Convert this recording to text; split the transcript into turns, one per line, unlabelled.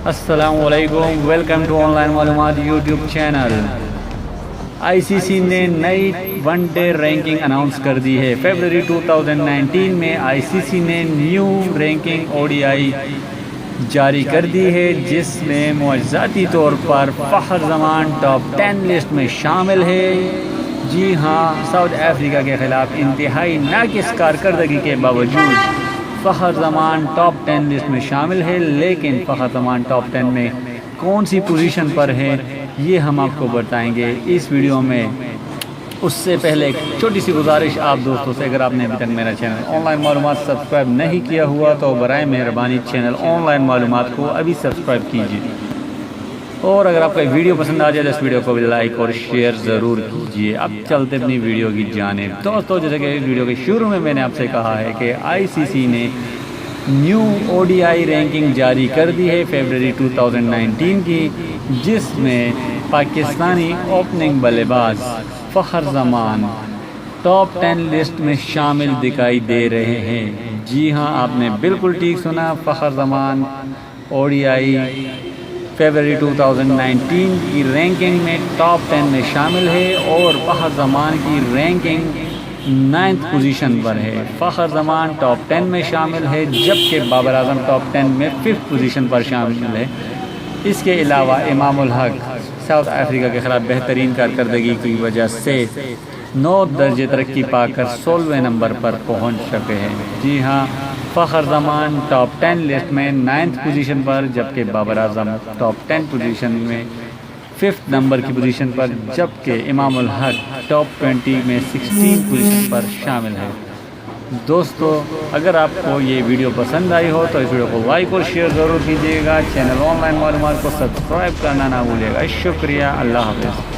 السلام علیکم، welcome to on line معلومات یوٹیوب چینل۔ آئی سی سی نے نئی ون ڈے رینکنگ اناؤنس کر دی ہے۔ فیبروری 2019 میں آئی سی سی نے new ranking O D I جاری کر دی ہے، جس میں معجزاتی طور پر فخر زمان ٹاپ 10 لسٹ میں شامل ہے۔ جی ہاں، ساؤتھ افریقہ کے خلاف انتہائی ناقص کارکردگی کے باوجود فخر زمان ٹاپ 10 لسٹ میں شامل ہے، لیکن فخر زمان ٹاپ 10 میں کون سی پوزیشن پر ہے یہ ہم آپ کو بتائیں گے اس ویڈیو میں۔ اس سے پہلے ایک چھوٹی سی گزارش آپ دوستوں سے، اگر آپ نے ابھی تک میرا چینل آن لائن معلومات سبسکرائب نہیں کیا ہوا تو برائے مہربانی چینل آن لائن معلومات کو ابھی سبسکرائب کیجیے، اور اگر آپ کو ویڈیو پسند آ جائے تو اس ویڈیو کو بھی لائک اور شیئر ضرور کیجیے۔ اب چلتے اپنی ویڈیو کی جانب۔ دوستوں، جیسے کہ ویڈیو کے شروع میں نے آپ سے کہا ہے کہ آئی سی سی نے new O D I ranking جاری کر دی ہے فیبروری 2019 کی، جس میں پاکستانی اوپننگ بلے باز فخر زمان ٹاپ 10 لسٹ میں شامل دکھائی دے رہے ہیں۔ جی ہاں، آپ نے بالکل ٹھیک سنا، فخر زمان او ڈی آئی فیبروری 2019 کی رینکنگ میں ٹاپ 10 میں شامل ہے، اور فخر زمان کی رینکنگ 9th پوزیشن پر ہے۔ فخر زمان ٹاپ 10 میں شامل ہے، جبکہ بابر اعظم ٹاپ 10 میں 5th پوزیشن پر شامل ہے۔ اس کے علاوہ امام الحق ساؤتھ افریقہ کے خلاف بہترین کارکردگی کی وجہ سے 9 درجے ترقی پا کر 16ویں نمبر پر پہنچ چکے ہیں۔ جی ہاں، فخر زمان ٹاپ 10 لسٹ میں 9th پوزیشن پر، جبکہ بابر اعظم ٹاپ 10 پوزیشن میں 5th نمبر کی پوزیشن پر، جبکہ امام الحق ٹاپ 20 میں 16 پوزیشن پر شامل ہے۔ دوستو، اگر آپ کو یہ ویڈیو پسند آئی ہو تو اس ویڈیو کو لائک اور شیئر ضرور کیجیے گا۔ چینل آن لائن معلومات کو سبسکرائب کرنا نہ بھولیے گا۔ شکریہ، اللہ حافظ۔